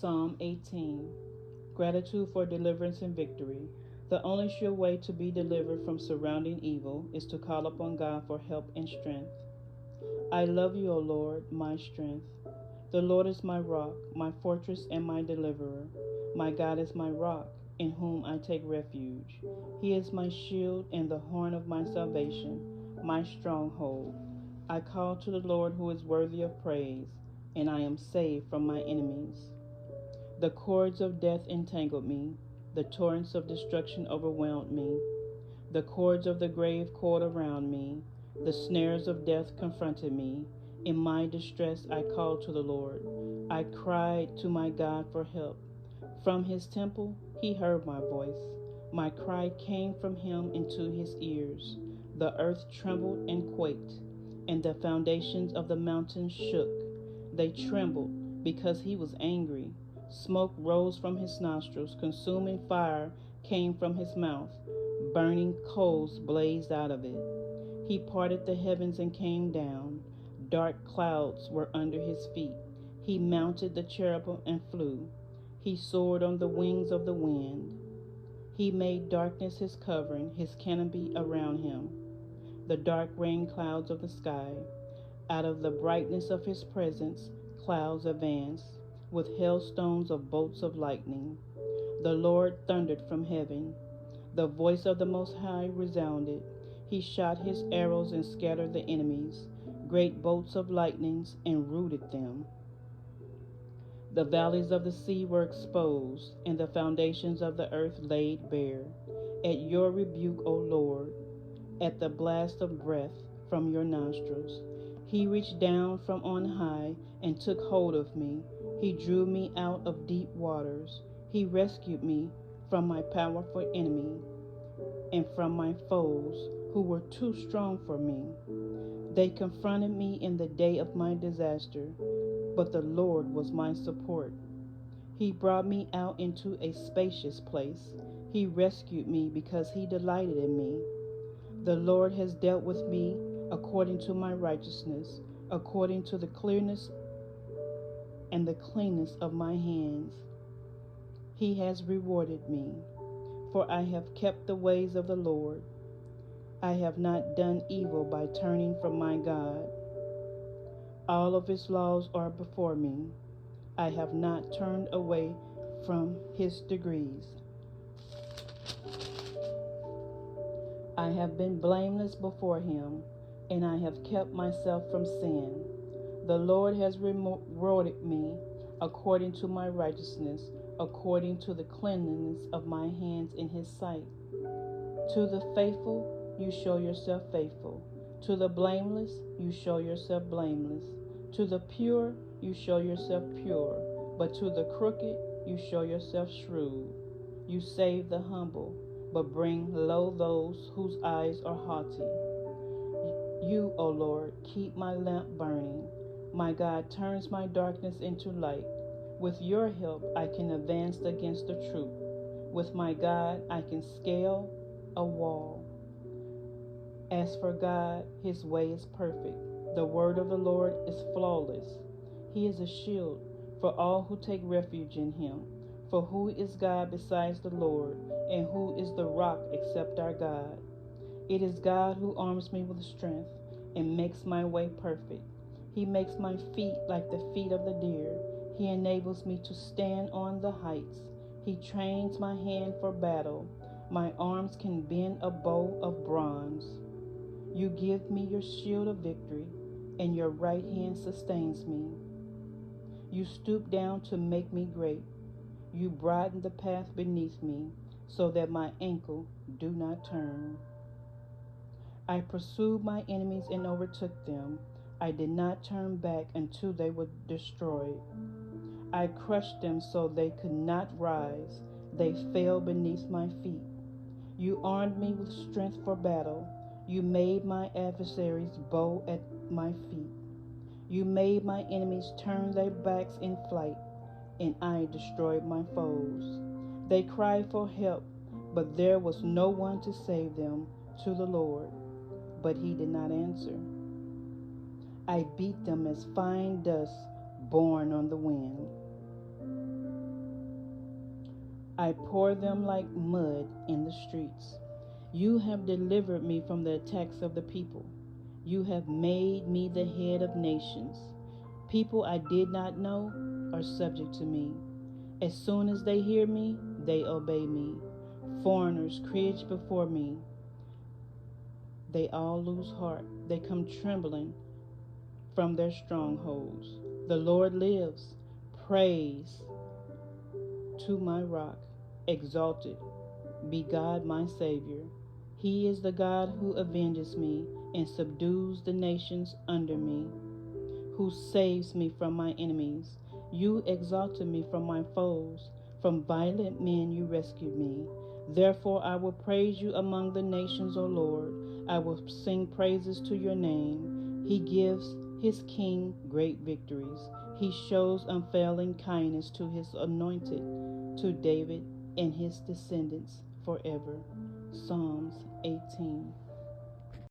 Psalm 18. Gratitude for deliverance and victory. The only sure way to be delivered from surrounding evil is to call upon God for help and strength. I love you, O Lord, my strength. The Lord is my rock, my fortress, and my deliverer. My God is my rock, in whom I take refuge. He is my shield and the horn of my salvation, my stronghold. I call to the Lord who is worthy of praise, and I am saved from my enemies. The cords of death entangled me, the torrents of destruction overwhelmed me. The cords of the grave coiled around me, the snares of death confronted me. In my distress I called to the Lord. I cried to my God for help. From his temple he heard my voice. My cry came from him into his ears. The earth trembled and quaked, and the foundations of the mountains shook. They trembled because he was angry. Smoke rose from his nostrils, consuming fire came from his mouth. Burning coals blazed out of it. He parted the heavens and came down. Dark clouds were under his feet. He mounted the cherubim and flew. He soared on the wings of the wind. He made darkness his covering, his canopy around him, the dark rain clouds of the sky. Out of the brightness of his presence, clouds advanced, with hailstones of bolts of lightning. The Lord thundered from heaven. The voice of the Most High resounded. He shot his arrows and scattered the enemies. Great bolts of lightnings enrooted them. The valleys of the sea were exposed, and the foundations of the earth laid bare. At your rebuke, O Lord, at the blast of breath from your nostrils, he reached down from on high and took hold of me. He drew me out of deep waters. He rescued me from my powerful enemy and from my foes who were too strong for me. They confronted me in the day of my disaster, but the Lord was my support. He brought me out into a spacious place. He rescued me because he delighted in me. The Lord has dealt with me according to my righteousness, according to the clearness and the cleanness of my hands. He has rewarded me, for I have kept the ways of the Lord. I have not done evil by turning from my God. All of his laws are before me. I have not turned away from his decrees. I have been blameless before him, and I have kept myself from sin. The Lord has rewarded me according to my righteousness, according to the cleanliness of my hands in his sight. To the faithful, you show yourself faithful. To the blameless, you show yourself blameless. To the pure, you show yourself pure. But to the crooked, you show yourself shrewd. You save the humble, but bring low those whose eyes are haughty. You, O Lord, keep my lamp burning. My God turns my darkness into light. With your help, I can advance against the troop. With my God, I can scale a wall. As for God, his way is perfect. The word of the Lord is flawless. He is a shield for all who take refuge in him. For who is God besides the Lord, and who is the rock except our God? It is God who arms me with strength and makes my way perfect. He makes my feet like the feet of the deer. He enables me to stand on the heights. He trains my hand for battle. My arms can bend a bow of bronze. You give me your shield of victory, and your right hand sustains me. You stoop down to make me great. You broaden the path beneath me, so that my ankle do not turn. I pursued my enemies and overtook them. I did not turn back until they were destroyed. I crushed them so they could not rise. They fell beneath my feet. You armed me with strength for battle. You made my adversaries bow at my feet. You made my enemies turn their backs in flight, and I destroyed my foes. They cried for help, but there was no one to save them, to the Lord, but he did not answer. I beat them as fine dust borne on the wind. I pour them like mud in the streets. You have delivered me from the attacks of the people. You have made me the head of nations. People I did not know are subject to me. As soon as they hear me, they obey me. Foreigners cringe before me. They all lose heart. They come trembling from their strongholds. The Lord lives. Praise to my rock. Exalted be God my Savior. He is the God who avenges me and subdues the nations under me, who saves me from my enemies. You exalted me from my foes. From violent men you rescued me. Therefore I will praise you among the nations, O Lord. I will sing praises to your name. He gives his king great victories. He shows unfailing kindness to his anointed, to David and his descendants forever. Psalms 18.